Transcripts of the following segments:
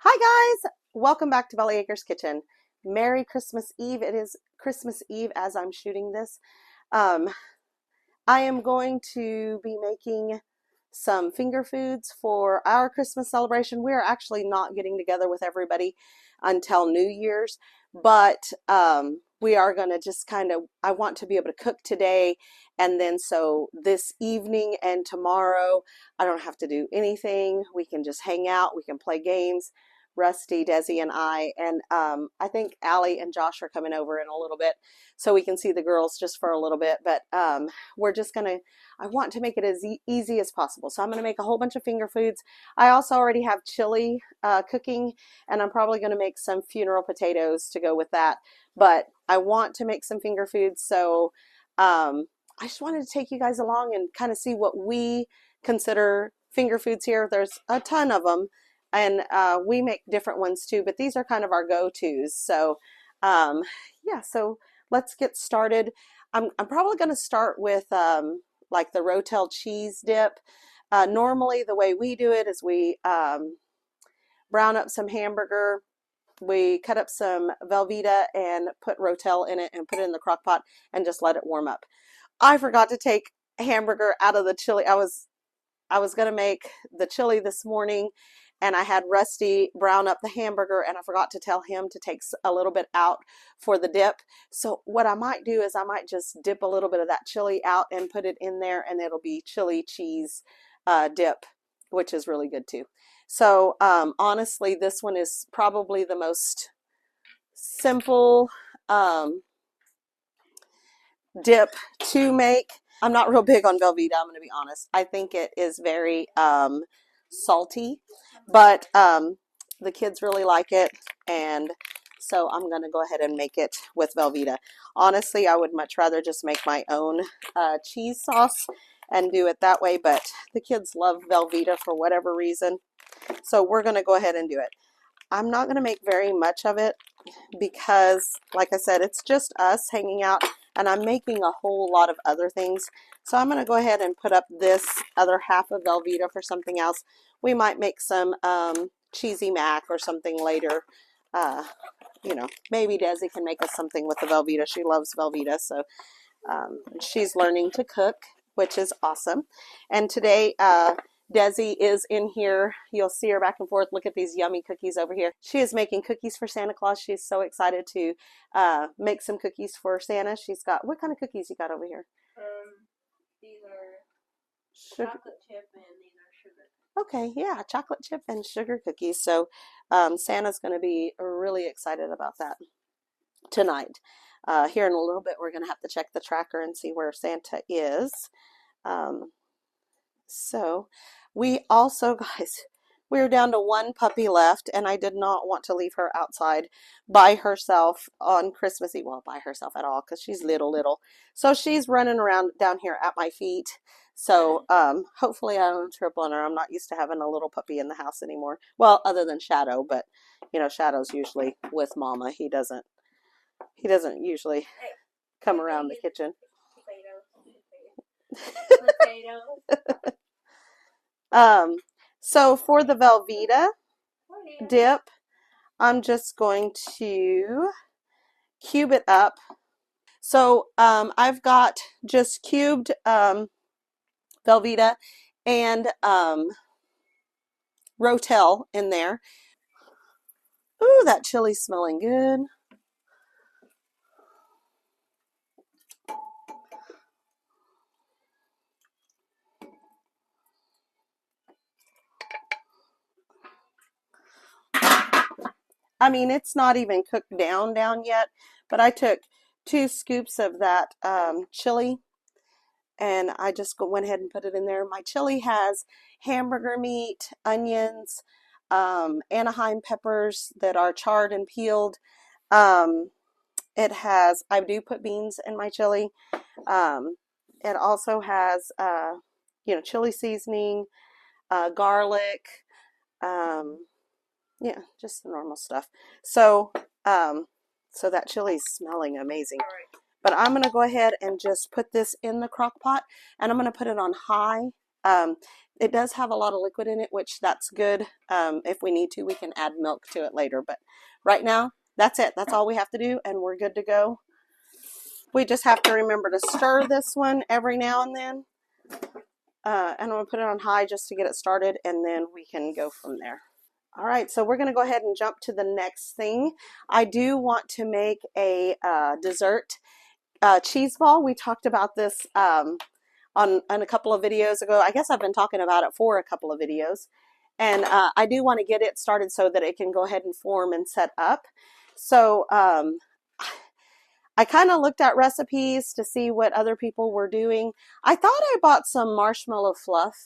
Hi guys, welcome back to Belly Acres Kitchen. Merry Christmas Eve. It is Christmas Eve as I'm shooting this. I am going to be making some finger foods for our Christmas celebration. We are actually not getting together with everybody until New Year's, but we are going to just I want to be able to cook today, and then so this evening and tomorrow I don't have to do anything. We can just hang out, we can play games. Rusty, Desi, and I think Allie and Josh are coming over in a little bit so we can see the girls just for a little bit, but we're just gonna, I want to make it as easy as possible. So I'm gonna make a whole bunch of finger foods. I also already have chili cooking, and I'm probably gonna make some funeral potatoes to go with that, but I want to make some finger foods, so I just wanted to take you guys along and kind of see what we consider finger foods here. There's a ton of them, and we make different ones too, but these are kind of our go-tos. So yeah, so let's get started. I'm probably going to start with like the rotel cheese dip. Normally the way we do it is we brown up some hamburger, we cut up some Velveeta and put rotel in it and put it in the crock pot and just let it warm up. I forgot to take hamburger out of the chili. I was going to make the chili this morning, and I had Rusty brown up the hamburger, and I forgot to tell him to take a little bit out for the dip. So what I might do is I might just dip a little bit of that chili out and put it in there, and it'll be chili cheese dip, which is really good too. So honestly, this one is probably the most simple dip to make. I'm not real big on Velveeta, I'm going to be honest. I think it is very salty, but the kids really like it, and so I'm going to go ahead and make it with Velveeta. Honestly, I would much rather just make my own cheese sauce and do it that way, but the kids love Velveeta for whatever reason, so we're going to go ahead and do it. I'm not going to make very much of it because, like I said, it's just us hanging out, and I'm making a whole lot of other things. So I'm going to go ahead and put up this other half of Velveeta for something else. We might make some cheesy mac or something later. You know, maybe Desi can make us something with the Velveeta. She loves Velveeta, so she's learning to cook, which is awesome. And today, Desi is in here. You'll see her back and forth. Look at these yummy cookies over here. She is making cookies for Santa Claus. She's so excited to make some cookies for Santa. She's got, what kind of cookies you got over here? These are chocolate chip and these are sugar. Okay, yeah, chocolate chip and sugar cookies. So Santa's going to be really excited about that tonight. Here in a little bit, we're going to have to check the tracker and see where Santa is. So we also, guys, we're down to one puppy left, and I did not want to leave her outside by herself on Christmas Eve. Well, by herself at all, because she's little. So she's running around down here at my feet. So hopefully I don't trip on her. I'm not used to having a little puppy in the house anymore. Well, other than Shadow, but you know, Shadow's usually with Mama. He doesn't usually come around the kitchen. So for the Velveeta dip, I'm just going to cube it up. So I've got just cubed Velveeta and rotel in there. Ooh, that chili's smelling good. I mean, it's not even cooked down yet, but I took 2 scoops of that chili, and I just went ahead and put it in there. My chili has hamburger meat, onions, Anaheim peppers that are charred and peeled. It has, I do put beans in my chili. It also has, you know, chili seasoning, garlic, yeah, just the normal stuff. So, so that chili's smelling amazing. But I'm going to go ahead and just put this in the crock pot, and I'm going to put it on high It does have a lot of liquid in it, which that's good. If we need to, we can add milk to it later. But right now, that's it. That's all we have to do, and we're good to go. We just have to remember to stir this one every now and then. And I'm going to put it on high just to get it started, and then we can go from there. All right, so we're going to go ahead and jump to the next thing. I do want to make a dessert cheese ball. We talked about this on a couple of videos ago. I guess I've been talking about it for a couple of videos. And I do want to get it started so that it can go ahead and form and set up. So I kind of looked at recipes to see what other people were doing. I thought I bought some marshmallow fluff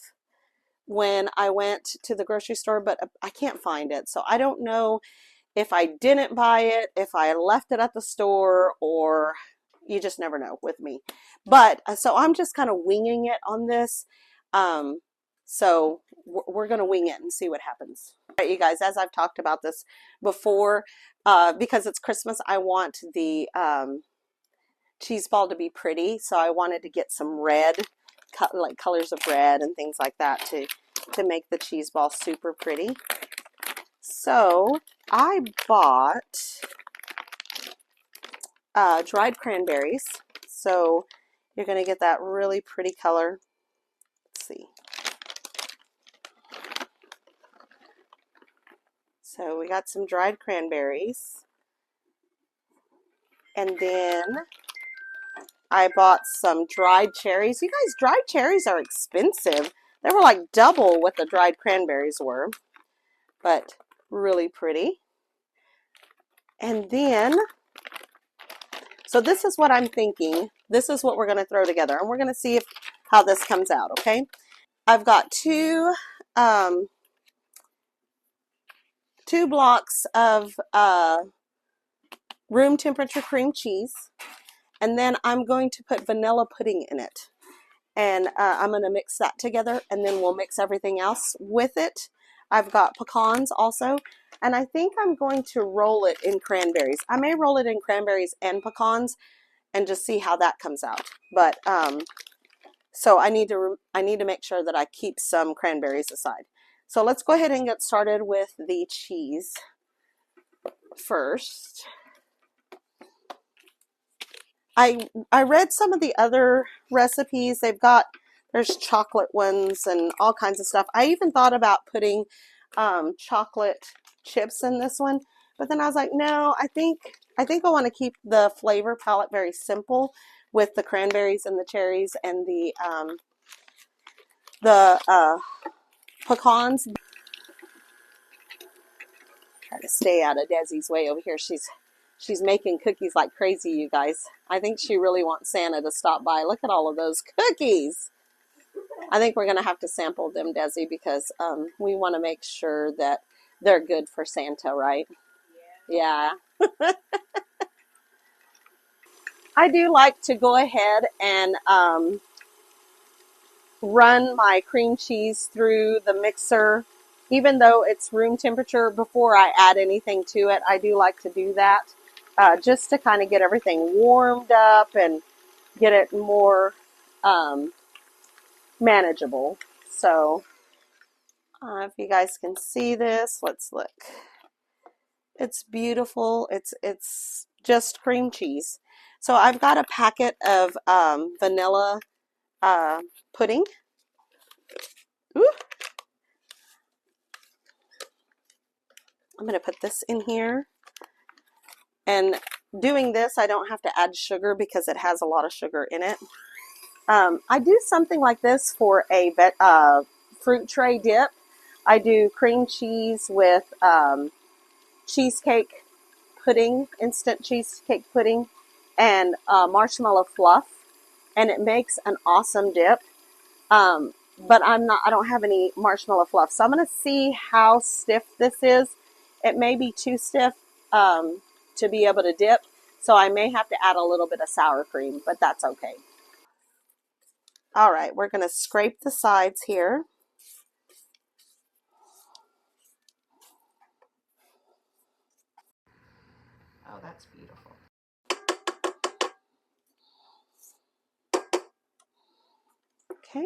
when I went to the grocery store, but I can't find it. So I don't know if I didn't buy it, if I left it at the store, or you just never know with me. But so I'm just kind of winging it on this. So we're going to wing it and see what happens. All right, you guys, as I've talked about this before, because it's Christmas, I want the cheese ball to be pretty. So I wanted to get some red, like colors of red and things like that to make the cheese ball super pretty. So I bought dried cranberries. So you're going to get that really pretty color. Let's see. So we got some dried cranberries. And then I bought some dried cherries. You guys, dried cherries are expensive. They were like double what the dried cranberries were, but really pretty. And then, so this is what I'm thinking. This is what we're going to throw together, and we're going to see how this comes out, okay? I've got two blocks of room temperature cream cheese, and then I'm going to put vanilla pudding in it. And I'm going to mix that together, and then we'll mix everything else with it. I've got pecans also, and I think I'm going to roll it in cranberries. I may roll it in cranberries and pecans and just see how that comes out. But so I need to make sure that I keep some cranberries aside. So let's go ahead and get started with the cheese first. I read some of the other recipes. There's chocolate ones and all kinds of stuff. I even thought about putting chocolate chips in this one, but then I was like, no, I think I want to keep the flavor palette very simple with the cranberries and the cherries and the pecans. Try to stay out of Desi's way over here. She's making cookies like crazy, you guys. I think she really wants Santa to stop by. Look at all of those cookies. I think we're going to have to sample them, Desi, because we want to make sure that they're good for Santa, right? Yeah. I do like to go ahead and run my cream cheese through the mixer, even though it's room temperature, before I add anything to it. I do like to do that just to kind of get everything warmed up and get it more manageable. So if you guys can see this, let's look. It's beautiful. It's just cream cheese. So I've got a packet of vanilla pudding. Ooh. I'm going to put this in here. And doing this, I don't have to add sugar because it has a lot of sugar in it. I do something like this for a fruit tray dip. I do cream cheese with cheesecake pudding, instant cheesecake pudding, and marshmallow fluff, and it makes an awesome dip. But I don't have any marshmallow fluff, so I'm going to see how stiff this is. It may be too stiff to be able to dip, so I may have to add a little bit of sour cream, but that's okay. All right, we're going to scrape the sides here. Oh, that's beautiful. Okay.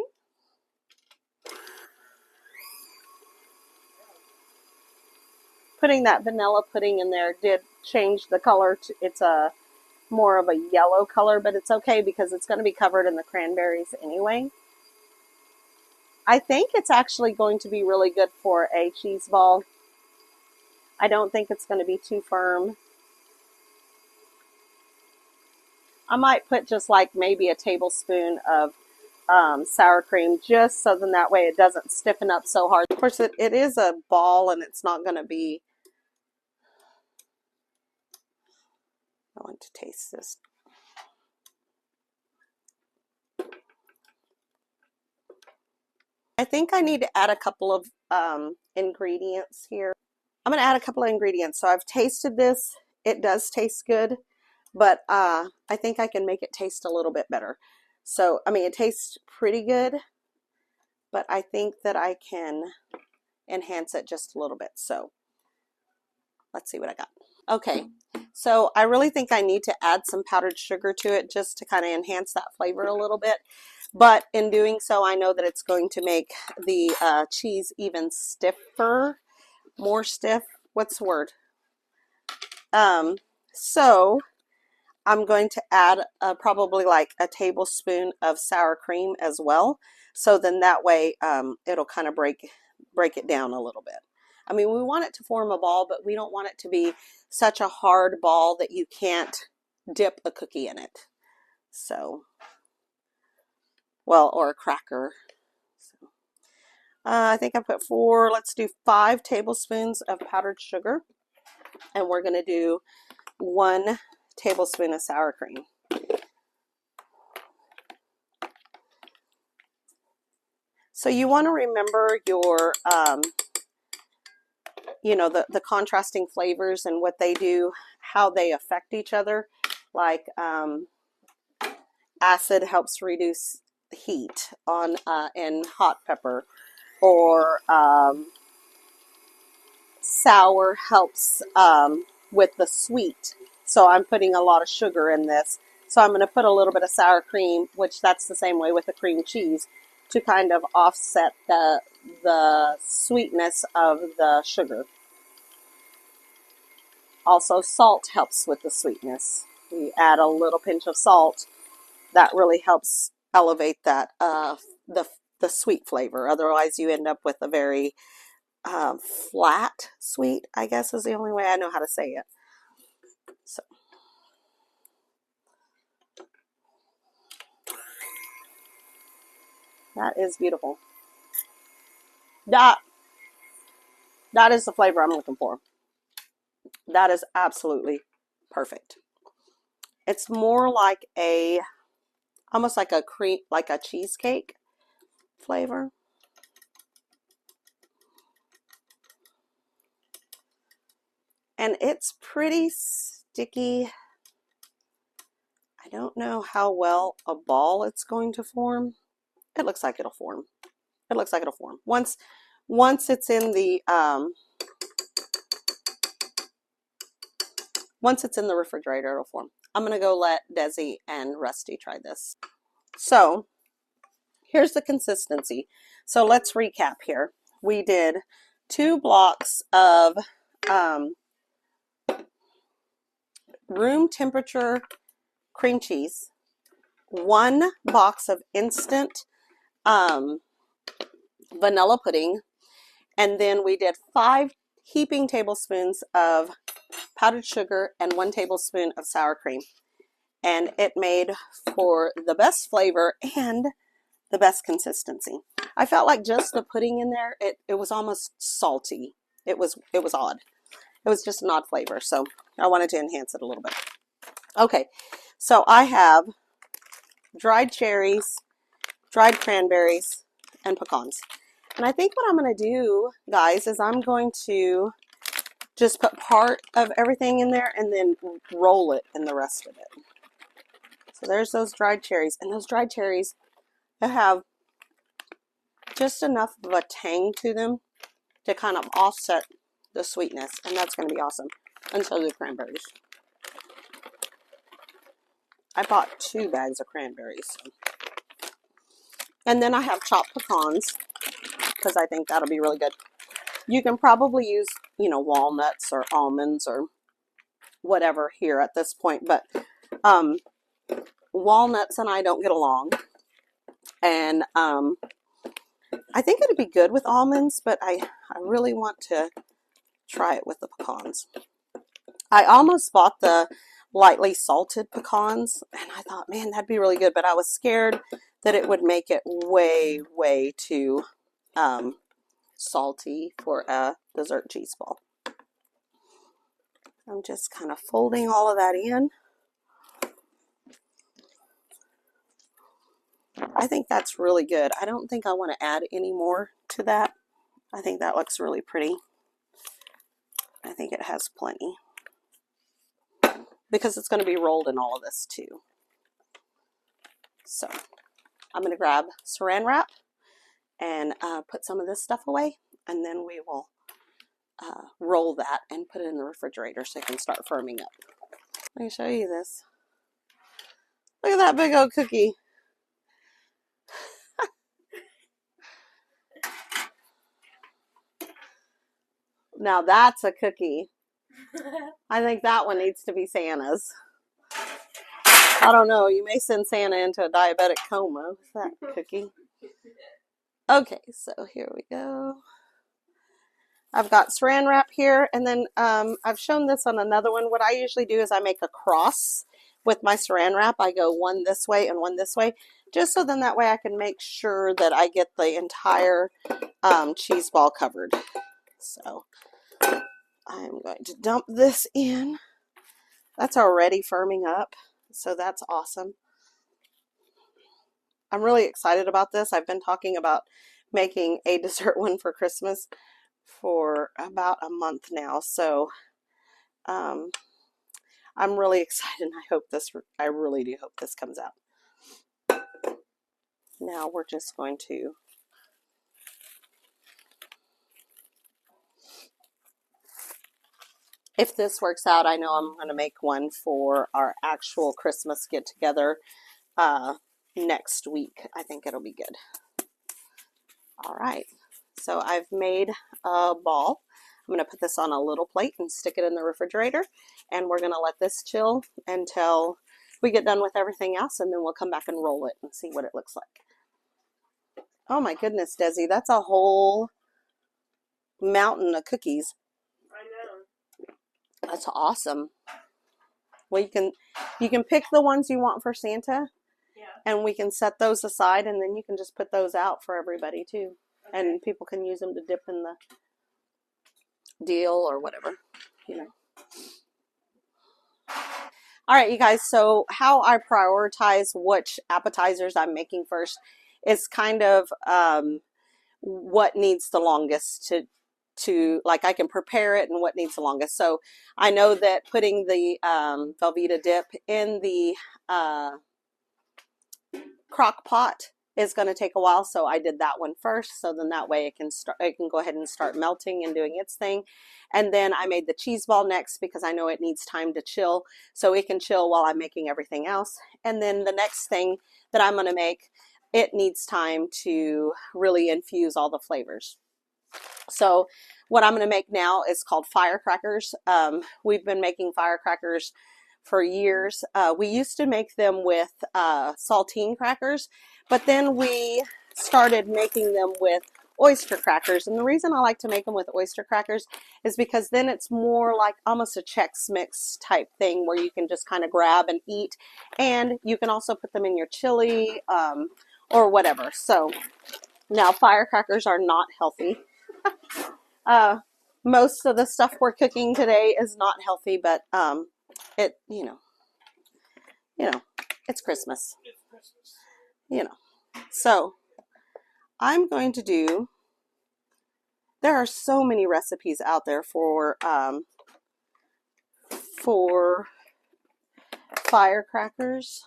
putting that vanilla pudding in there did change the color. It's a more of a yellow color, but it's okay because it's going to be covered in the cranberries anyway. I think it's actually going to be really good for a cheese ball. I don't think it's going to be too firm. I might put just like maybe a tablespoon of sour cream, just so then that way it doesn't stiffen up so hard. Of course, it is a ball and it's not going to be... I want to taste this. I think I need to add a couple of ingredients here. I'm going to add a couple of ingredients. So I've tasted this. It does taste good, but I think I can make it taste a little bit better. So, I mean, it tastes pretty good, but I think that I can enhance it just a little bit. So let's see what I got. Okay, so I really think I need to add some powdered sugar to it just to kind of enhance that flavor a little bit. But in doing so, I know that it's going to make the cheese even stiffer, more stiff. What's the word? So I'm going to add probably like a tablespoon of sour cream as well. So then that way it'll kind of break it down a little bit. I mean, we want it to form a ball, but we don't want it to be such a hard ball that you can't dip a cookie in it. So, well, or a cracker. So, I think I put 5 tablespoons of powdered sugar. And we're going to do 1 tablespoon of sour cream. So you want to remember your, you know, the contrasting flavors and what they do, how they affect each other. Like acid helps reduce heat on in hot pepper, or sour helps with the sweet. So I'm putting a lot of sugar in this. So I'm going to put a little bit of sour cream, which that's the same way with the cream cheese, to kind of offset the sweetness of the sugar. Also, salt helps with the sweetness. You add a little pinch of salt. That really helps elevate that the sweet flavor. Otherwise, you end up with a very flat sweet, I guess is the only way I know how to say it. So that is beautiful. That is the flavor I'm looking for. That is absolutely perfect. It's more like almost like a cheesecake flavor. And it's pretty sticky. I don't know how well a ball it's going to form. It looks like it'll form. It looks like it'll form. Once it's in the refrigerator, it'll form. I'm gonna go let Desi and Rusty try this. So here's the consistency. So let's recap here. We did 2 blocks of room temperature cream cheese, 1 box of instant vanilla pudding, and then we did 5 heaping tablespoons of powdered sugar and 1 tablespoon of sour cream. And it made for the best flavor and the best consistency. I felt like just the pudding in there, it was almost salty. It was odd. It was just an odd flavor, so I wanted to enhance it a little bit. Okay, so I have dried cherries, dried cranberries, and pecans. And I think what I'm going to do, guys, is I'm going to just put part of everything in there and then roll it in the rest of it. So there's those dried cherries. And those dried cherries, they have just enough of a tang to them to kind of offset the sweetness. And that's going to be awesome. And so do cranberries. I bought 2 bags of cranberries. And then I have chopped pecans, because I think that'll be really good. You can probably use you know, walnuts or almonds or whatever here at this point, but walnuts and I don't get along, and I think it'd be good with almonds, but I really want to try it with the pecans. I almost bought the lightly salted pecans, and I thought, man, that'd be really good, but I was scared that it would make it way too salty for a dessert cheese ball. I'm just kind of folding all of that in. I think that's really good. I don't think I want to add any more to that. I think that looks really pretty. I think it has plenty, because it's going to be rolled in all of this too. So I'm going to grab saran wrap and put some of this stuff away, and then we will roll that and put it in the refrigerator so it can start firming up. Let me show you this. Look at that big old cookie. Now that's a cookie. I think that one needs to be Santa's. I don't know. You may send Santa into a diabetic coma with that cookie. Okay, so here we go. I've got saran wrap here, and then I've shown this on another one. What I usually do is I make a cross with my saran wrap. I go one this way and one this way, just so then that way I can make sure that I get the entire cheese ball covered. So I'm going to dump this in. That's already firming up, so that's awesome. I'm really excited about this. I've been talking about making a dessert one for Christmas for about a month now, so I'm really excited, and I really do hope this comes out. Now we're just going to if this works out, I know I'm going to make one for our actual Christmas get together next week. I think it'll be good. All right, so I've made a ball. I'm going to put this on a little plate and stick it in the refrigerator, and we're going to let this chill until we get done with everything else, and then we'll come back and roll it and see what it looks like. Oh my goodness, Desi, that's a whole mountain of cookies. I know. That's awesome. Well, you can pick the ones you want for Santa, yeah, and we can set those aside, and then you can just put those out for everybody too. Okay. And people can use them to dip in the deal or whatever, you know. All right, you guys, so how I prioritize which appetizers I'm making first is kind of what needs the longest to like I can prepare it and what needs the longest. So I know that putting the Velveeta dip in the crock pot is going to take a while, so I did that one first, so then that way it can go ahead and start melting and doing its thing. And then I made the cheese ball next because I know it needs time to chill, so it can chill while I'm making everything else. And then the next thing that I'm going to make, it needs time to really infuse all the flavors. So what I'm going to make now is called Firecrackers. We've been making Firecrackers for years. We used to make them with saltine crackers, but then we started making them with oyster crackers. And the reason I like to make them with oyster crackers is because then it's more like almost a Chex Mix type thing where you can just kind of grab and eat. And you can also put them in your chili or whatever. So now firecrackers are not healthy. Most of the stuff we're cooking today is not healthy, but it, you know, it's Christmas. it's Christmas. You know. So I'm going to do, there are so many recipes out there for firecrackers.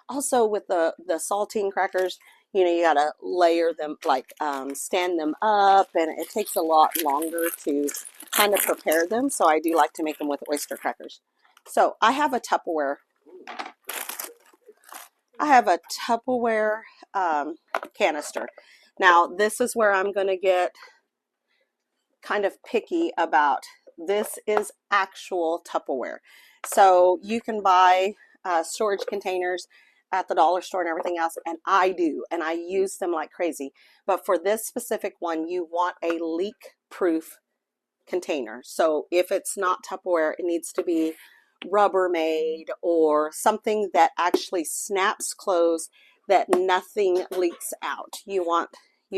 Also with the saltine crackers, you know, you gotta layer them, like stand them up, and it takes a lot longer to kind of prepare them. So I do like to make them with oyster crackers. So I have a Tupperware. Canister. Now this is where I'm going to get kind of picky about this is actual Tupperware. So you can buy storage containers at the dollar store and everything else, and I do, and I use them like crazy. But for this specific one, you want a leak-proof container. So if it's not Tupperware, it needs to be Rubbermaid or something that actually snaps closed, that nothing leaks out. You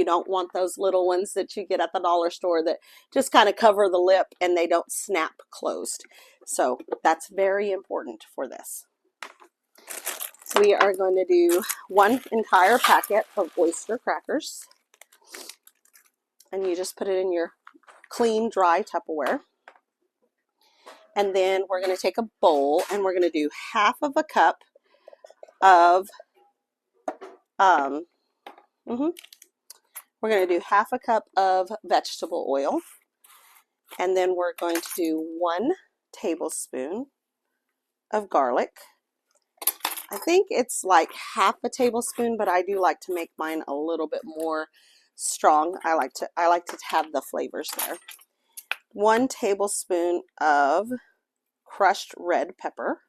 don't want those little ones that you get at the dollar store that just kind of cover the lip and they don't snap closed. So that's very important for this. So we are going to do 1 entire packet of oyster crackers, and you just put it in your clean, dry Tupperware. And then we're going to take a bowl and we're going to do half of a cup of we're going to do half a cup of vegetable oil, and then we're going to do 1 tablespoon of garlic. I think it's like half a tablespoon, but I do like to make mine a little bit more strong. I like to have the flavors there. 1 tablespoon of crushed red pepper.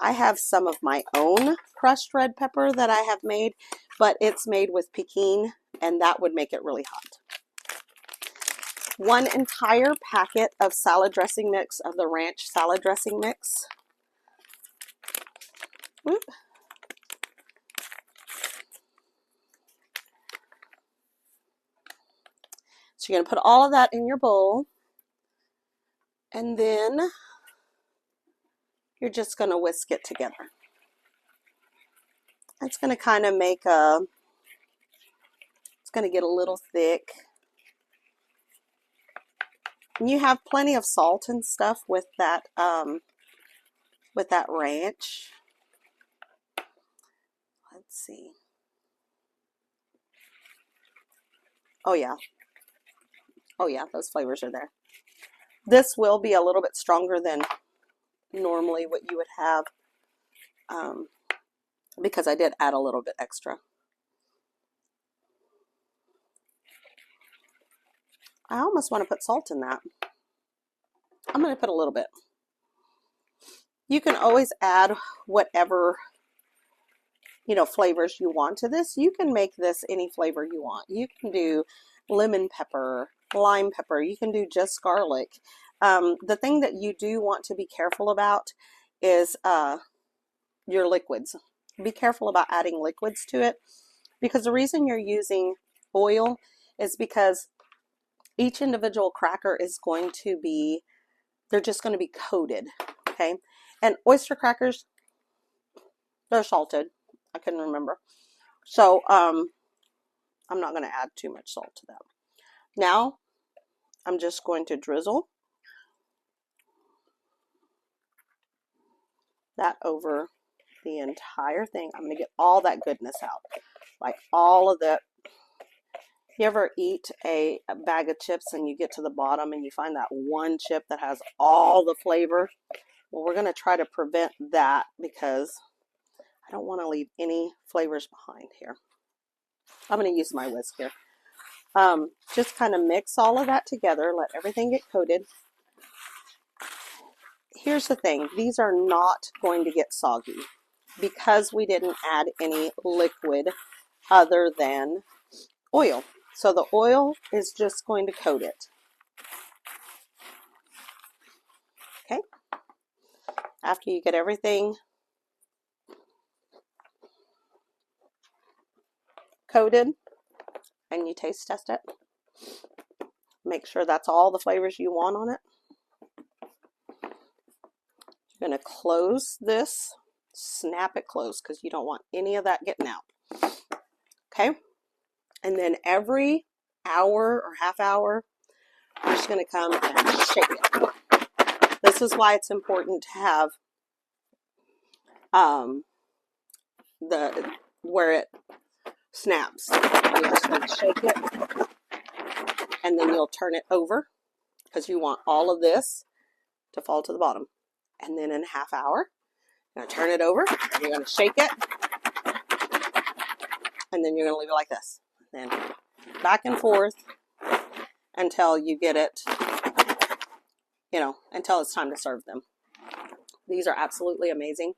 I have some of my own crushed red pepper that I have made, but it's made with Pecans, and that would make it really hot. 1 entire packet of salad dressing mix, of the ranch salad dressing mix. Whoop. So you're going to put all of that in your bowl, and then you're just going to whisk it together. It's going to kind of make it's going to get a little thick. And you have plenty of salt and stuff with that ranch. Let's see. Oh yeah, those flavors are there. This will be a little bit stronger than normally what you would have, because I did add a little bit extra. I almost want to put salt in that. I'm going to put a little bit. You can always add whatever, flavors you want to this. You can make this any flavor you want. You can do lemon pepper, lime pepper. You can do just garlic. The thing that you do want to be careful about is your liquids. Be careful about adding liquids to it, because the reason you're using oil is because each individual cracker is going to be, they're just going to be coated, okay? And oyster crackers, they're salted. I couldn't remember. So I'm not going to add too much salt to that. Now I'm just going to drizzle that over the entire thing. I'm going to get all that goodness out, like all of that. You ever eat a bag of chips and you get to the bottom and you find that one chip that has all the flavor? Well, we're going to try to prevent that, because I don't want to leave any flavors behind here. I'm going to use my whisk here. Just kind of mix all of that together, let everything get coated. Here's the thing, these are not going to get soggy because we didn't add any liquid other than oil. So the oil is just going to coat it. Okay. After you get everything coated and you taste test it, make sure that's all the flavors you want on it. You're going to close this, snap it closed, because you don't want any of that getting out. Okay. And then every hour or half hour, you're just going to come and shake it. This is why it's important to have where it snaps. You're just going to shake it, and then you'll turn it over, because you want all of this to fall to the bottom. And then in a half hour, you're going to turn it over, and you're going to shake it, and then you're going to leave it like this. Then back and forth, until you get it, you know, until it's time to serve them. These are absolutely amazing.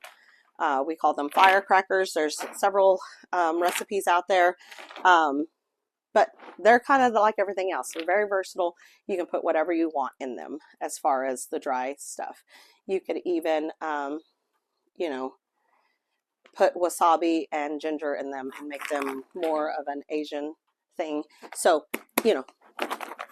We call them firecrackers. There's several recipes out there, but they're kind of like everything else. They're very versatile. You can put whatever you want in them as far as the dry stuff. You could even, you know, put wasabi and ginger in them and make them more of an Asian thing. So, you know,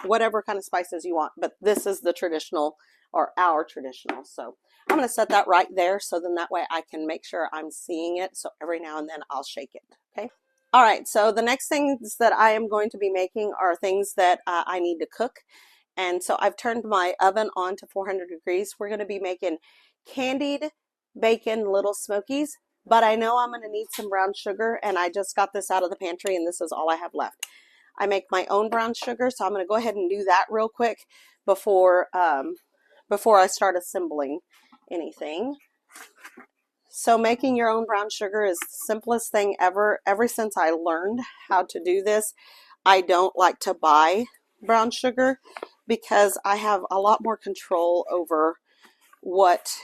whatever kind of spices you want, but this is the traditional, or our traditional. So I'm going to set that right there, so then that way I can make sure I'm seeing it. So every now and then I'll shake it. Okay. All right. So the next things that I am going to be making are things that I need to cook. And so I've turned my oven on to 400 degrees. We're going to be making candied bacon little smokies, but I know I'm going to need some brown sugar, and I just got this out of the pantry and this is all I have left. I make my own brown sugar, so I'm going to go ahead and do that real quick before I start assembling anything. So making your own brown sugar is the simplest thing ever. Ever since I learned how to do this, I don't like to buy brown sugar because I have a lot more control over what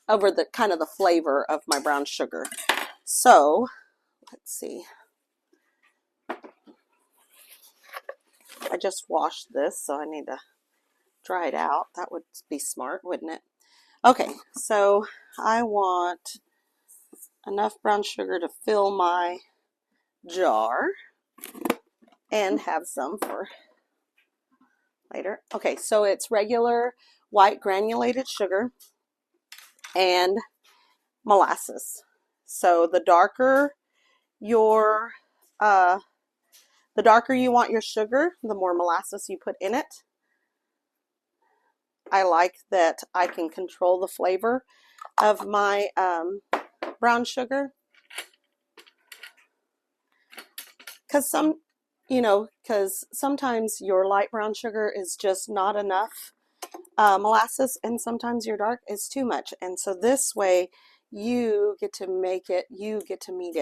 over the kind of the flavor of my brown sugar. So let's see. I just washed this, so I need to dry it out. That would be smart, wouldn't it? Okay, so I want enough brown sugar to fill my jar and have some for later. Okay, so it's regular white granulated sugar and molasses. So the darker you want your sugar, the more molasses you put in it. I like that I can control the flavor of my brown sugar, because sometimes your light brown sugar is just not enough molasses, and sometimes your dark is too much. And so this way you get to make it, you get to meet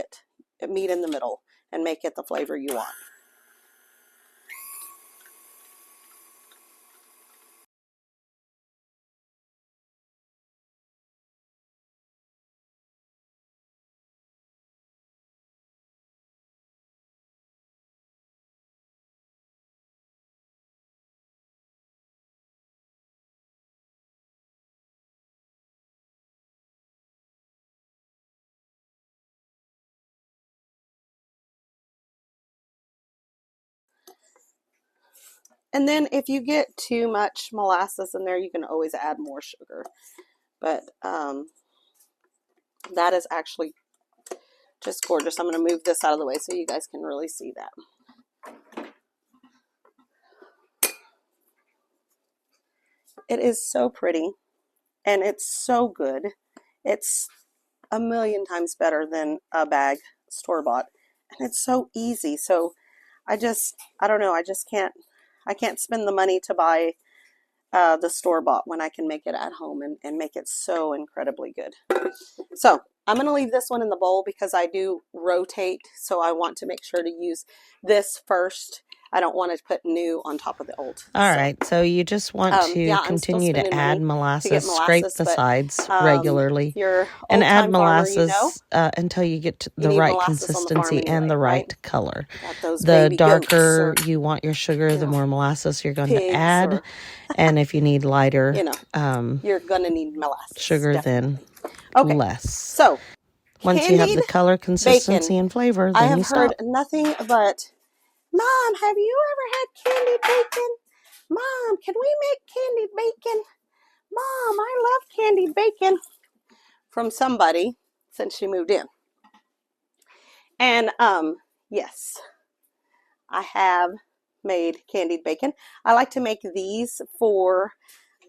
in the middle and make it the flavor you want. And then if you get too much molasses in there, you can always add more sugar. But that is actually just gorgeous. I'm going to move this out of the way so you guys can really see that. It is so pretty and it's so good. It's a million times better than a bag store-bought, and it's so easy. So I don't know, I can't spend the money to buy the store-bought when I can make it at home and make it so incredibly good. So I'm going to leave this one in the bowl because I do rotate, so I want to make sure to use this first. I don't want to put new on top of the old. All right, so you just want to continue to add molasses, scrape the sides regularly, and add molasses until you get to the right consistency and the right color. The darker you want your sugar, the more molasses you're going to add, and if you need lighter you're going to need molasses sugar, then less. So once you have the color, consistency, and flavor, then you stop. I have heard nothing but, Mom, have you ever had candied bacon? Mom, can we make candied bacon? Mom, I love candied bacon, from somebody since she moved in. And yes, I have made candied bacon. I like to make these for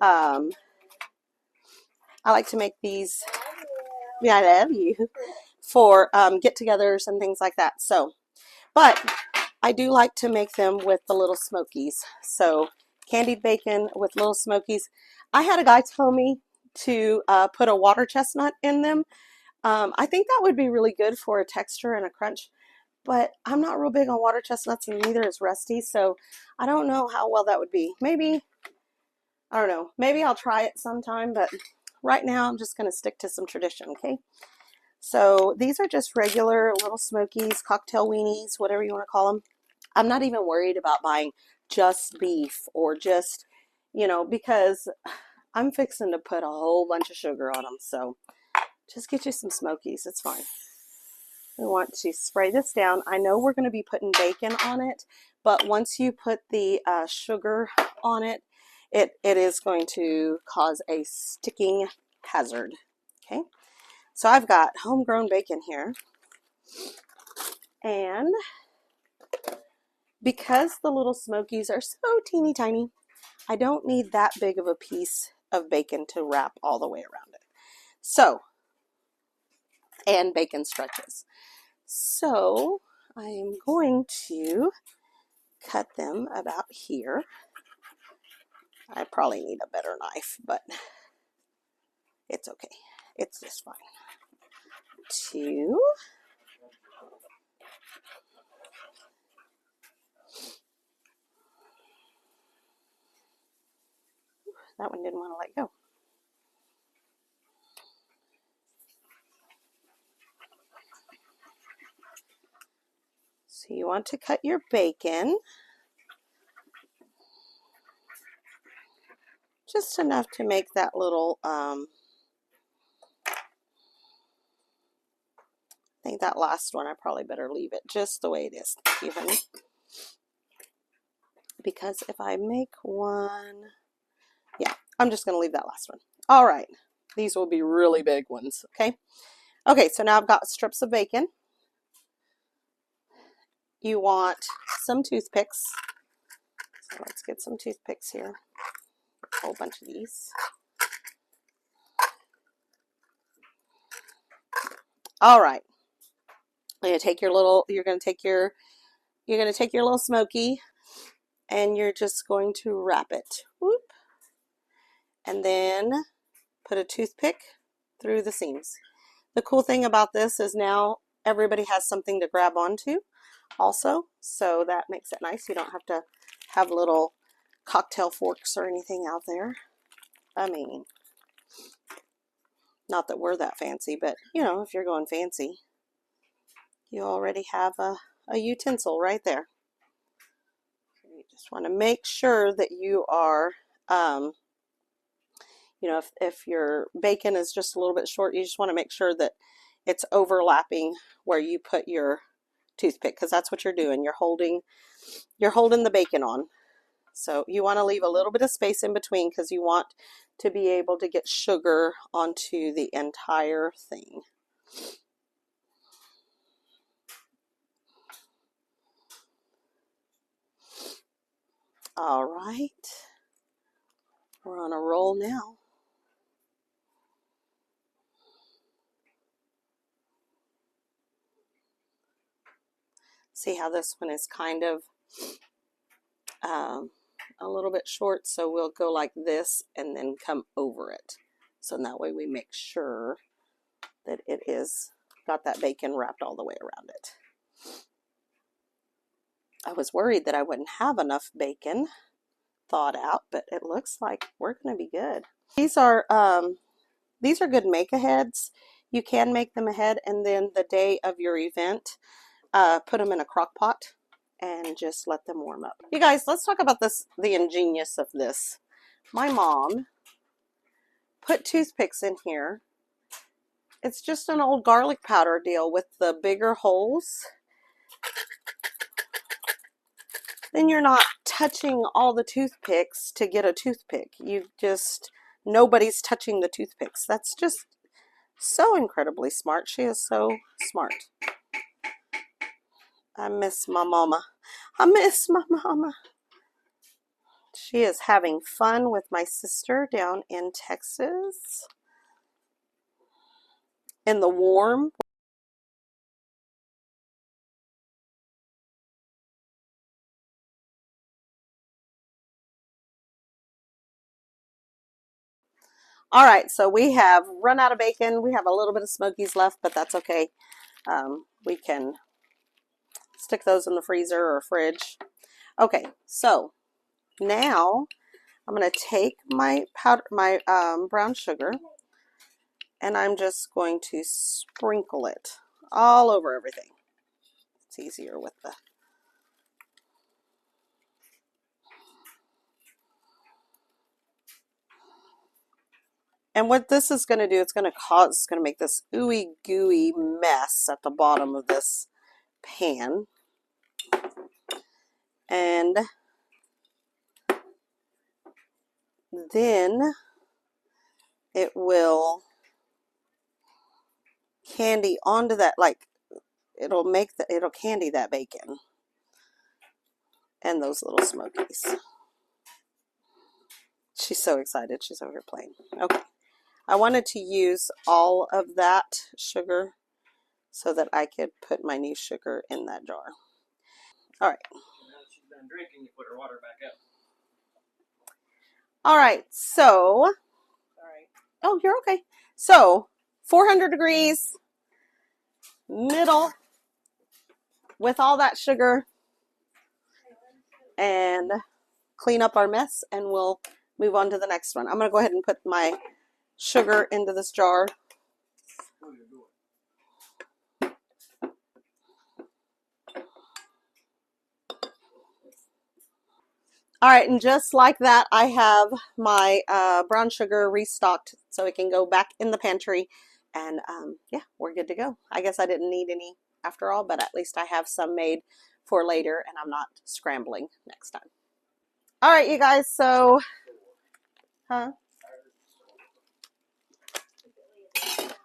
I love you, for get-togethers and things like that. So, but I do like to make them with the little Smokies. So candied bacon with little Smokies. I had a guy tell me to put a water chestnut in them. I think that would be really good for a texture and a crunch. but I'm not real big on water chestnuts, and neither is Rusty, so I don't know how well that would be. Maybe, I don't know, maybe I'll try it sometime, but right now I'm just going to stick to some tradition, okay? So these are just regular little Smokies, cocktail weenies, whatever you want to call them. I'm not even worried about buying just beef or just, you know, because I'm fixing to put a whole bunch of sugar on them. So just get you some Smokies. It's fine. We want to spray this down. I know we're going to be putting bacon on it, but once you put the sugar on it, it is going to cause a sticking hazard. Okay. So I've got homegrown bacon here. And because the little Smokies are so teeny tiny, I don't need that big of a piece of bacon to wrap all the way around it. So, and bacon stretches. So I am going to cut them about here. I probably need a better knife, but it's okay. It's just fine. 2. That one didn't want to let go. So you want to cut your bacon just enough to make that little, I think that last one I probably better leave it just the way it is. Thank you, honey. Because if I make one, yeah, I'm just going to leave that last one. All right. These will be really big ones, okay? Okay, so now I've got strips of bacon. You want some toothpicks. So let's get some toothpicks here. A whole bunch of these. All right. You're going to take your little little Smoky, and you're just going to wrap it. Whoop. And then put a toothpick through the seams. The cool thing about this is now everybody has something to grab onto also, so that makes it nice. You don't have to have little cocktail forks or anything out there. I mean, not that we're that fancy, but you know, if you're going fancy, you already have a utensil right there. You just want to make sure that you are, you know, if your bacon is just a little bit short, you just want to make sure that it's overlapping where you put your toothpick, because that's what you're doing. You're holding the bacon on. So you want to leave a little bit of space in between because you want to be able to get sugar onto the entire thing. All right, we're on a roll now. See how this one is kind of a little bit short, so we'll go like this and then come over it. So that way we make sure that it is got that bacon wrapped all the way around it. I was worried that I wouldn't have enough bacon thawed out, but it looks like we're going to be good. These are good make-aheads. You can make them ahead, and then the day of your event, put them in a crock pot and just let them warm up. You guys, let's talk about this, the ingenious of this. My mom put toothpicks in here. It's just an old garlic powder deal with the bigger holes. Then you're not touching all the toothpicks to get a toothpick. Nobody's touching the toothpicks. That's just so incredibly smart. She is so smart. I miss my mama. I miss my mama. She is having fun with my sister down in Texas. In the warm. All right, so we have run out of bacon. We have a little bit of Smokies left, but that's okay. We can stick those in the freezer or fridge. Okay, so now I'm going to take my brown sugar, and I'm just going to sprinkle it all over everything. It's easier with the... And what this is going to do, it's going to make this ooey gooey mess at the bottom of this pan. And then it will candy onto that, like it'll candy that bacon and those little Smokies. She's so excited. She's over here playing. Okay. I wanted to use all of that sugar so that I could put my new sugar in that jar. All right. Now that she's done drinking, you put her water back up. All right. So, Sorry. oh, you're okay. So, 400 degrees, middle, with all that sugar, and clean up our mess, and we'll move on to the next one. I'm going to go ahead and put my sugar into this jar. All right, and just like that, I have my brown sugar restocked so it can go back in the pantry. And yeah, we're good to go. I guess I didn't need any after all, but at least I have some made for later, and I'm not scrambling next time. All right, you guys, so,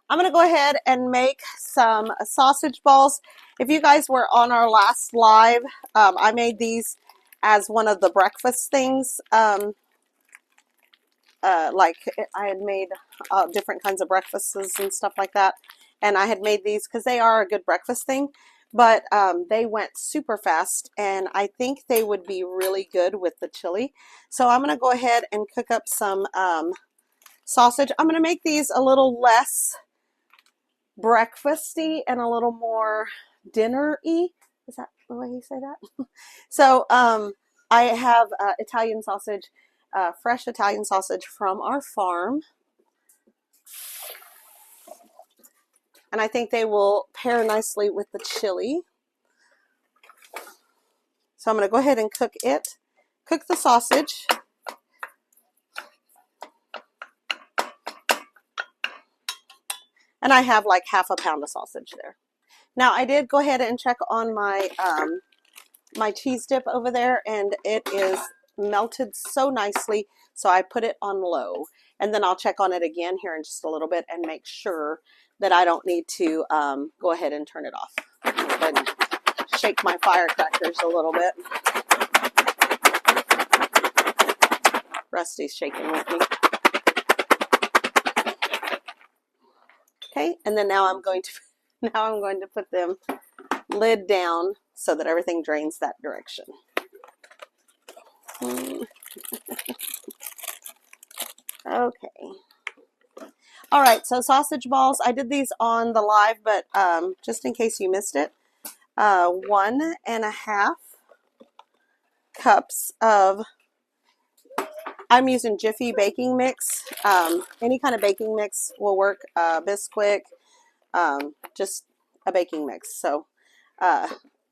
I'm going to go ahead and make some sausage balls. If you guys were on our last live, I made these as one of the breakfast things. Like I had made different kinds of breakfasts and stuff like that. And I had made these because they are a good breakfast thing. But they went super fast, and I think they would be really good with the chili. So I'm going to go ahead and cook up some sausage. I'm going to make these a little less breakfasty and a little more dinner-y. Is that the way you say that? So I have Italian sausage, fresh Italian sausage from our farm. And I think they will pair nicely with the chili. So I'm going to go ahead and cook the sausage. And I have like half a pound of sausage there. Now I did go ahead and check on my my cheese dip over there, and it is melted so nicely, so I put it on low. And then I'll check on it again here in just a little bit and make sure that I don't need to go ahead and turn it off. Go ahead and shake my firecrackers a little bit. Rusty's shaking with me. Okay, and then now I'm going to put them lid down so that everything drains that direction. Okay. All right, so sausage balls. I did these on the live, but just in case you missed it, 1.5 cups of, I'm using Jiffy baking mix. Any kind of baking mix will work. Bisquick, just a baking mix. So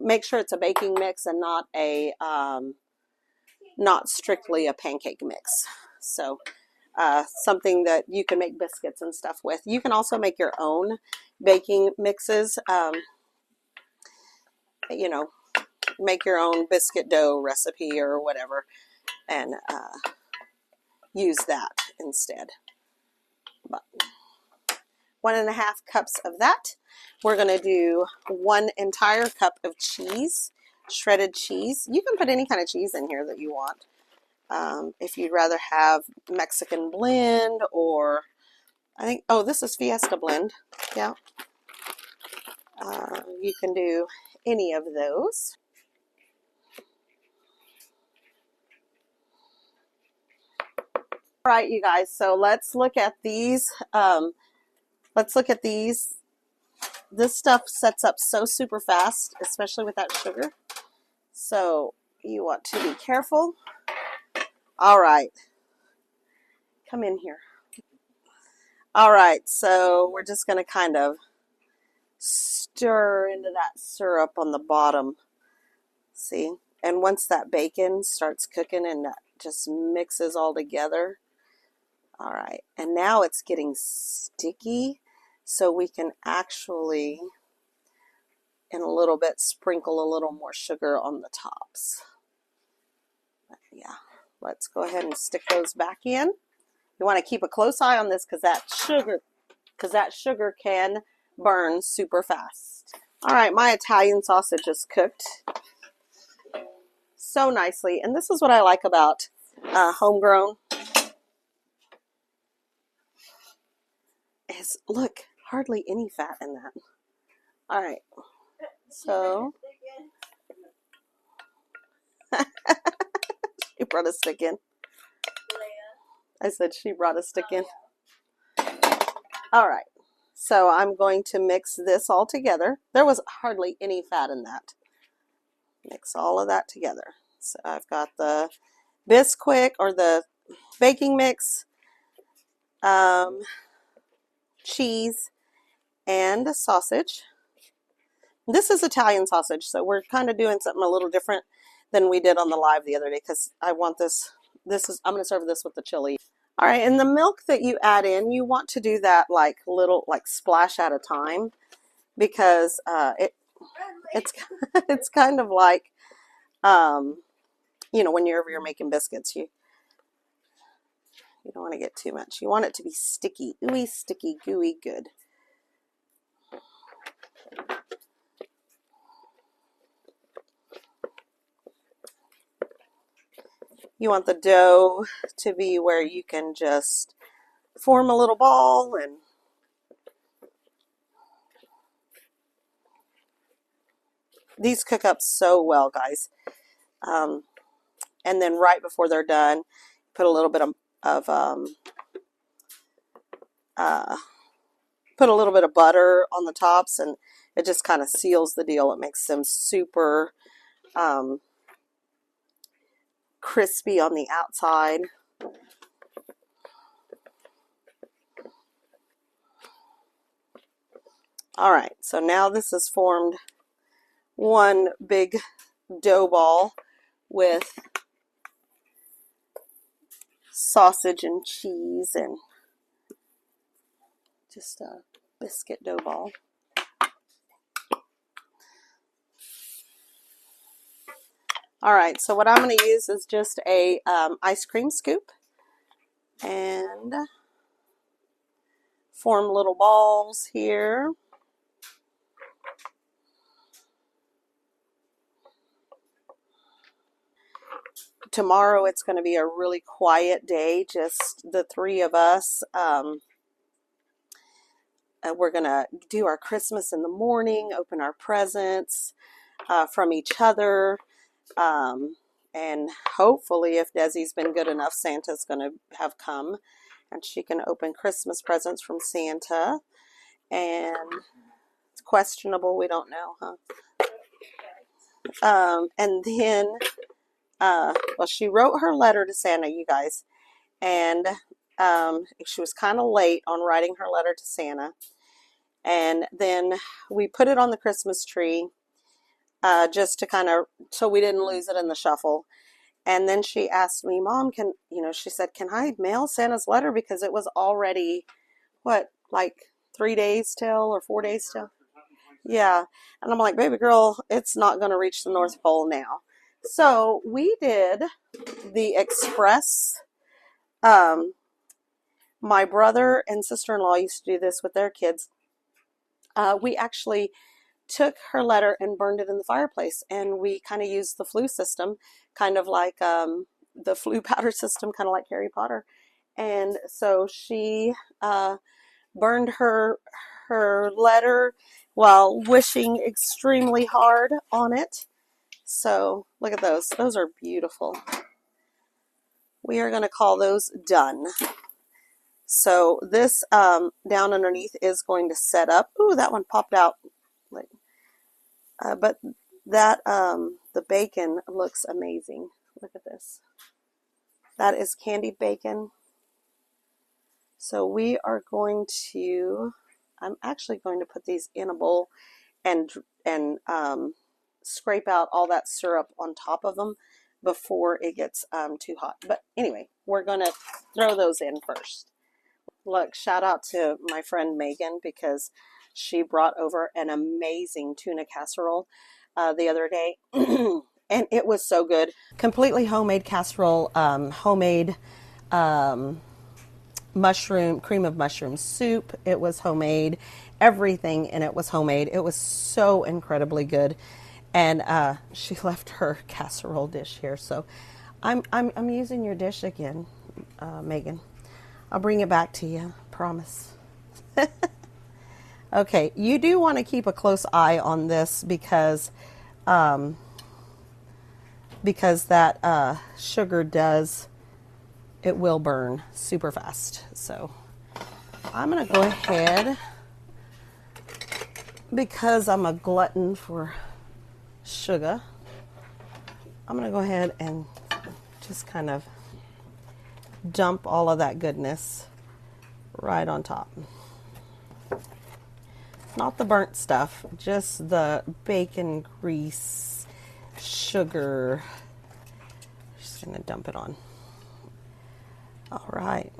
make sure it's a baking mix and not a not strictly a pancake mix. So something that you can make biscuits and stuff with. You can also make your own baking mixes. You know, make your own biscuit dough recipe or whatever, and use that instead. But 1.5 cups of that. We're going to do 1 entire cup of cheese, shredded cheese. You can put any kind of cheese in here that you want. If you'd rather have Mexican blend, or I think, oh, this is Fiesta blend. Yeah. You can do any of those. All right, you guys, so let's look at these. Let's look at these this stuff sets up so super fast, especially with that sugar. So you want to be careful. All right. Come in here. All right, so we're just going to kind of stir into that syrup on the bottom. See? And once that bacon starts cooking and that just mixes all together. All right, and now it's getting sticky, so we can actually, in a little bit, sprinkle a little more sugar on the tops. Yeah, let's go ahead and stick those back in. You want to keep a close eye on this because that sugar can burn super fast. All right, my Italian sausage is cooked so nicely, and this is what I like about homegrown. Is look, hardly any fat in that. All right, so she brought a stick in. I said she brought a stick in. All right, so I'm going to mix this all together. There was hardly any fat in that. Mix all of that together. So I've got the Bisquick or the baking mix, cheese, and sausage. This is Italian sausage, so we're kind of doing something a little different than we did on the live the other day because I want this. I'm going to serve this with the chili. All right, and the milk that you add in, you want to do that like splash at a time because it's kind of like you know, whenever you're making biscuits, you don't want to get too much. You want it to be sticky, ooey, sticky, gooey, good. You want the dough to be where you can just form a little ball and these cook up so well, guys. And then right before they're done, put a little bit of butter on the tops, and it just kind of seals the deal. It makes them super crispy on the outside. All right, so now this has formed one big dough ball with sausage and cheese and just a biscuit dough ball. All right, so what I'm going to use is just a ice cream scoop and form little balls here. Tomorrow it's going to be a really quiet day, just the three of us. We're going to do our Christmas in the morning, open our presents from each other. And hopefully, if Desi's been good enough, Santa's going to have come and she can open Christmas presents from Santa. And it's questionable, we don't know, huh? And then, well, she wrote her letter to Santa, you guys, and she was kind of late on writing her letter to Santa. And then we put it on the Christmas tree just to kind of, so we didn't lose it in the shuffle. And then she asked me, Mom, she said, can I mail Santa's letter? Because it was already, what, like 3 days till or 4 days till? Yeah. And I'm like, baby girl, it's not going to reach the North Pole now. So we did the express. My brother and sister-in-law used to do this with their kids. We actually took her letter and burned it in the fireplace, and we kind of used the flue system, kind of like the flue powder system, kind of like Harry Potter. And so she burned her letter while wishing extremely hard on it. So look at those. Those are beautiful. We are going to call those done. So this down underneath is going to set up. Ooh, that one popped out. But that the bacon looks amazing. Look at this. That is candied bacon. So we are going to, I'm actually going to put these in a bowl and scrape out all that syrup on top of them before it gets too hot. But anyway, we're going to throw those in first. Look, shout out to my friend Megan because she brought over an amazing tuna casserole the other day. And it was so good. Completely homemade casserole, homemade mushroom, cream of mushroom soup. It was homemade. Everything in it was homemade. It was so incredibly good. And she left her casserole dish here. So I'm using your dish again, Megan. I'll bring it back to you, promise. Okay, you do want to keep a close eye on this because that sugar does, it will burn super fast. So I'm going to go ahead, because I'm a glutton for sugar, I'm going to go ahead and just kind of dump all of that goodness right on top. Not the burnt stuff, just the bacon grease, sugar. Just going to dump it on. All right.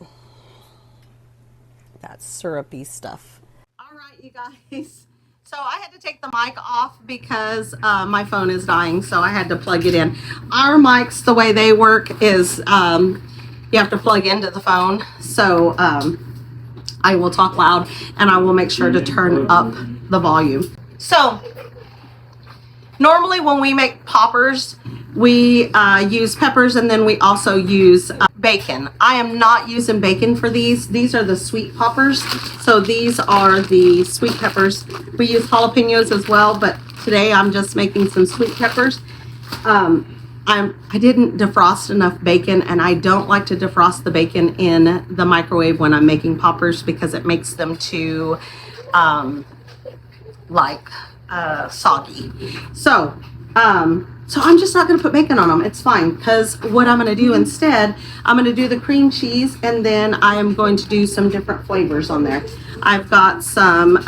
That syrupy stuff. All right, you guys. So I had to take the mic off because my phone is dying, so I had to plug it in. Our mics, the way they work is you have to plug into the phone. So I will talk loud and I will make sure to turn up the volume. So normally when we make poppers, we use peppers and then we also use bacon. I am not using bacon for these. These are the sweet poppers. So these are the sweet peppers. We use jalapenos as well, but today I'm just making some sweet peppers. I didn't defrost enough bacon, and I don't like to defrost the bacon in the microwave when I'm making poppers because it makes them too soggy. So I'm just not going to put bacon on them. It's fine, because what I'm going to do instead, I'm going to do the cream cheese, and then I am going to do some different flavors on there. I've got some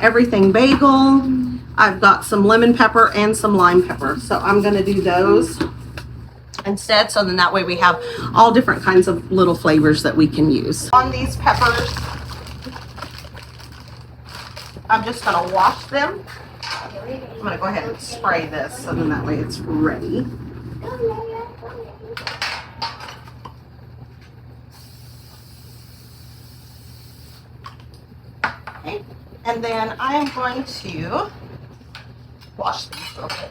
everything bagel. I've got some lemon pepper and some lime pepper. So I'm going to do those instead. So then that way we have all different kinds of little flavors that we can use. On these peppers, I'm just going to wash them. I'm going to go ahead and spray this so then that way it's ready. Okay. And then I am going to wash these a little bit.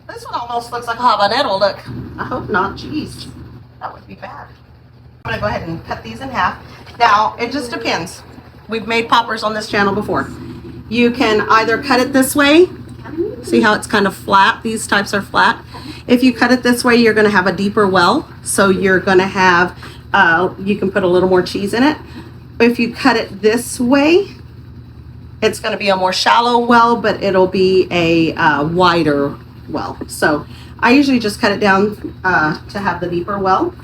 This one almost looks like a habanero. Look. I hope not. Jeez. That would be bad. I'm going to go ahead and cut these in half. Now, it just depends. We've made poppers on this channel before. You can either cut it this way. See how it's kind of flat? These types are flat. If you cut it this way, you're going to have a deeper well. So you're going to have, you can put a little more cheese in it. If you cut it this way, it's going to be a more shallow well, but it'll be a wider well. So I usually just cut it down to have the deeper well.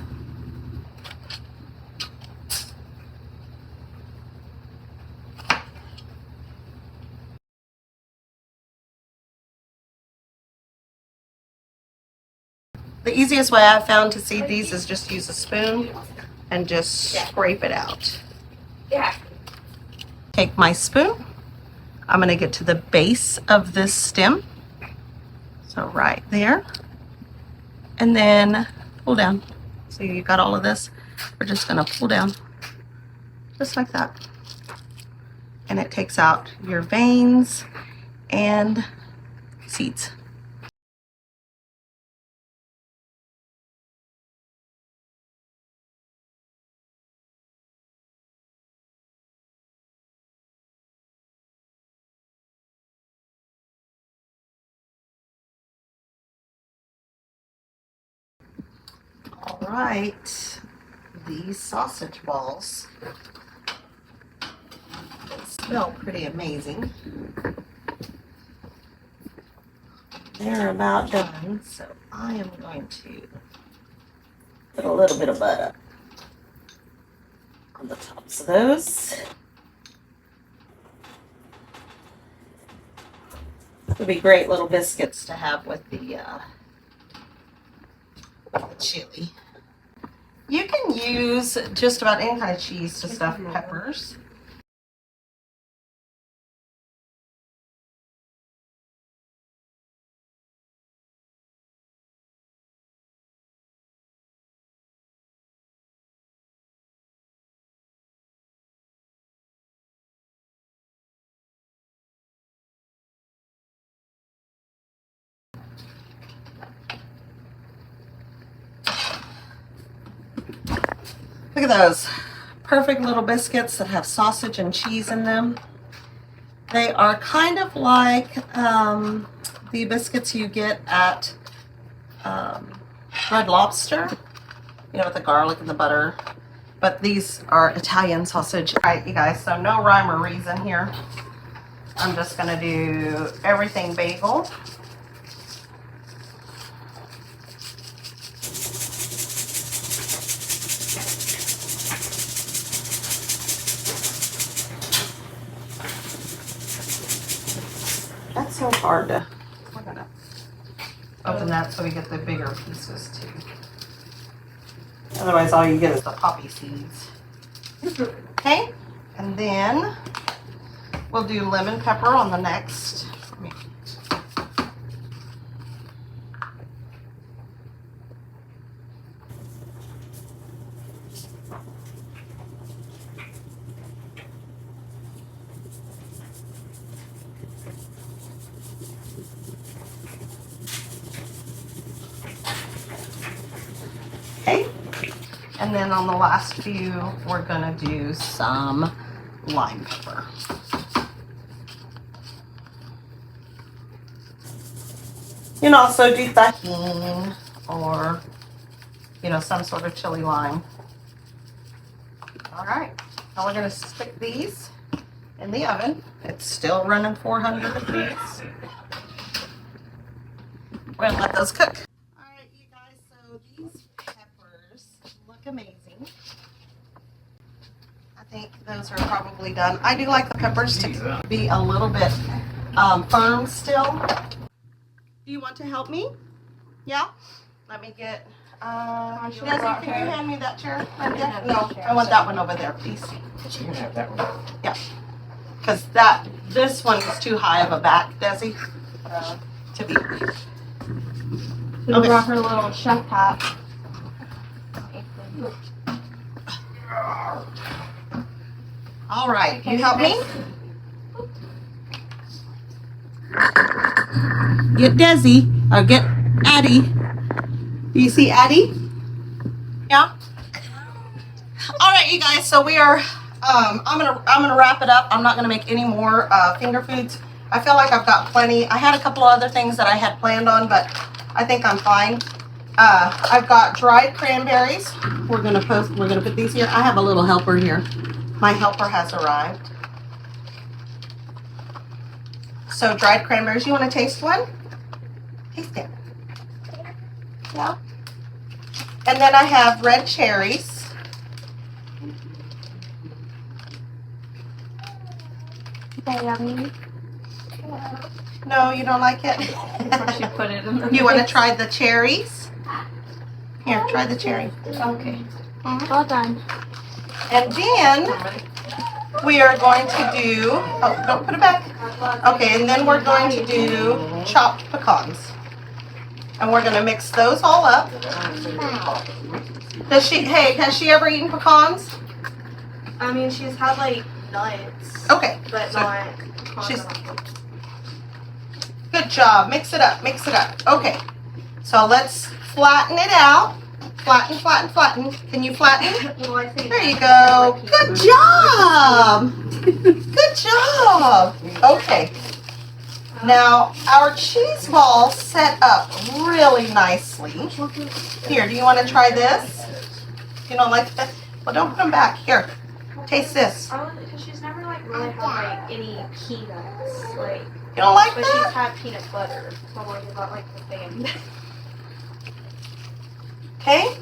The easiest way I've found to seed these is just use a spoon and just scrape it out. Take my spoon. I'm going to get to the base of this stem. So right there. And then pull down. So you got all of this. We're just going to pull down just like that. And it takes out your veins and seeds. All right, these sausage balls Smell pretty amazing. They're about done, so I am going to put a little bit of butter on the tops of those. Would be great little biscuits to have with the chili. You can use just about any kind of cheese to stuff peppers. Look at those perfect little biscuits that have sausage and cheese in them. They are kind of like the biscuits you get at Red Lobster, you know, with the garlic and the butter. But these are Italian sausage. All right, you guys, so no rhyme or reason here. I'm just gonna do everything bagel. That's so hard to, we're gonna open that so we get the bigger pieces too. Otherwise all you get is the poppy seeds. Okay, and then we'll do lemon pepper on the next. Okay, and then on the last few, we're gonna do some lime pepper. You can also do tahini or, you know, some sort of chili lime. All right, now we're gonna stick these in the oven. It's still running 400 degrees. We're gonna let those cook. All right, you guys, so these peppers look amazing. I think those are probably done. I do like the peppers to be a little bit firm still. Do you want to help me? Yeah? Let me get, Desi, can you hand me that chair? No, I want that one over there, please. You can have that one. Yeah. Because this one is too high of a back, Desi, to be. We brought her little chef hat. All right, you help me? Get Desi, or get Addie. Do you see Addie? Yeah? All right, you guys, so we are, I'm gonna wrap it up. I'm not gonna make any more finger foods. I feel like I've got plenty. I had a couple of other things that I had planned on, but I think I'm fine. I've got dried cranberries. We're gonna put these here. I have a little helper here. My helper has arrived. So dried cranberries, you want to taste one? Taste it. Yeah. And then I have red cherries. Yummy. No, you don't like it? She put it in the You want to try the cherries? Here, try the cherry. Okay. Well done. And then we are going to do, oh, don't put it back. Okay, and then we're going to do chopped pecans. And we're going to mix those all up. Has she ever eaten pecans? I mean, she's had like nuts. Okay. But so not she's good job. Mix it up. Mix it up. Okay. So let's flatten it out. Flatten, flatten, flatten. Can you flatten? Well, I think there you go. Good job. Good job. Okay. Now our cheese balls set up really nicely. Here, do you want to try this? You don't like that? Well, don't put them back. Here, taste this. Because she's never like really have like any peanuts. Like you don't like but that? she's had peanut butter. So like about like the thing. Okay.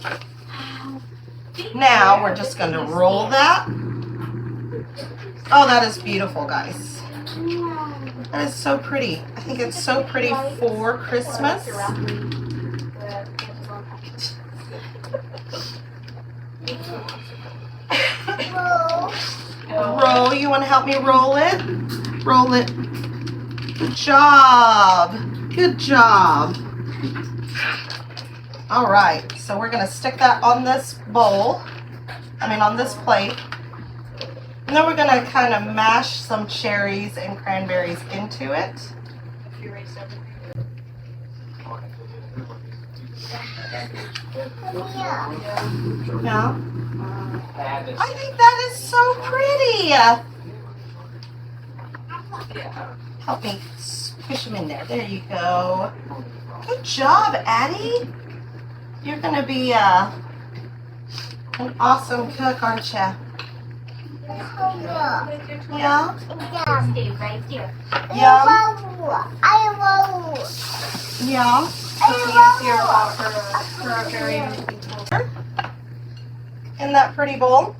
Now we're just going to roll that. Oh, that is beautiful, guys. That is so pretty. I think it's so pretty for Christmas. Roll. You want to help me roll it? Roll it. Good job. Good job. All right. So we're going to stick that on this bowl. On this plate. And then we're going to kind of mash some cherries and cranberries into it. Yeah. I think that is so pretty. Help me push them in there. There you go. Good job, Addie. You're going to be an awesome cook, aren't you? Yeah. Yeah. Yeah. In that pretty bowl.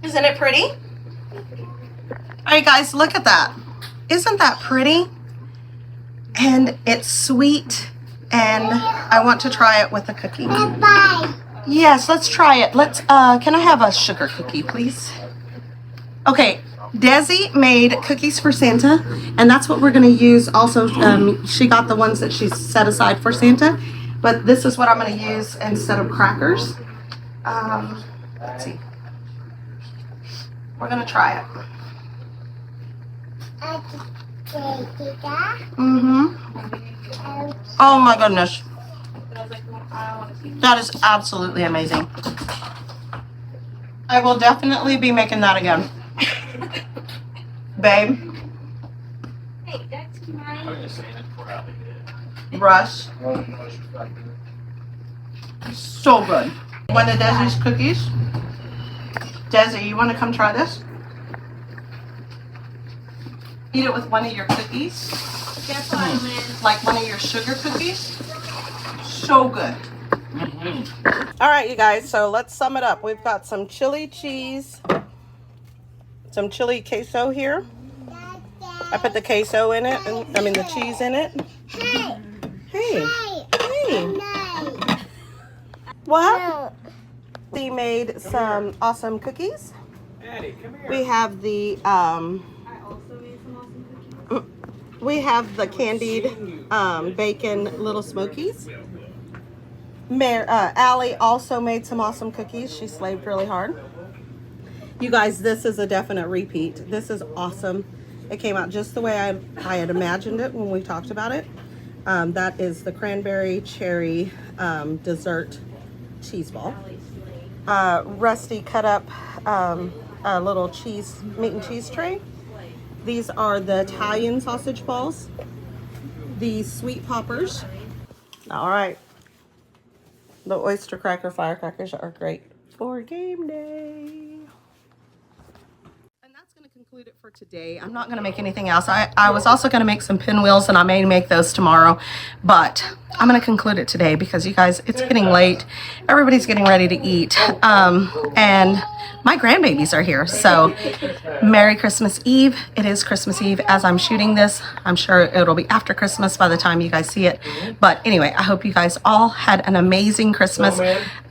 Isn't it pretty? All right, guys, look at that. Isn't that pretty? And it's sweet, and I want to try it with a cookie. Yes, let's try it. Let's, can I have a sugar cookie, please? Okay, Desi made cookies for Santa, and that's what we're going to use also. She got the ones that she set aside for Santa, but this is what I'm going to use instead of crackers. Let's see. We're going to try it. Oh my goodness. That is absolutely amazing. I will definitely be making that again. Babe. Hey, that's mine. Rush. So good. One of Desi's cookies. Desi, you want to come try this? Eat it with one of your cookies. Guess what I meant? Like one of your sugar cookies. So good. All right, you guys, so let's sum it up. We've got some chili cheese, some chili queso here. I put the queso in it, the cheese in it. Hey. What? They made some awesome cookies. We have the candied bacon little Smokies. Allie also made some awesome cookies. She slaved really hard. You guys, this is a definite repeat. This is awesome. It came out just the way I had imagined it when we talked about it. That is the cranberry cherry dessert cheese ball. Rusty cut up a little meat and cheese tray. These are the Italian sausage balls. The sweet poppers. All right. The oyster cracker firecrackers are great for game day. And that's going to conclude it for today. I'm not going to make anything else. I was also going to make some pinwheels, and I may make those tomorrow. But I'm going to conclude it today because, you guys, it's getting late. Everybody's getting ready to eat. And my grandbabies are here. So Merry Christmas Eve. It is Christmas Eve as I'm shooting this. I'm sure it'll be after Christmas by the time you guys see it. But anyway, I hope you guys all had an amazing Christmas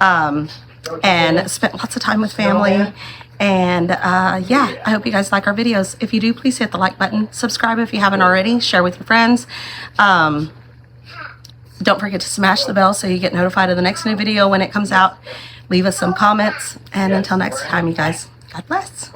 and spent lots of time with family. And yeah, I hope you guys like our videos. If you do, please hit the like button. Subscribe if you haven't already. Share with your friends. Don't forget to smash the bell so you get notified of the next new video when it comes out. Leave us some comments. And until next time, you guys, God bless.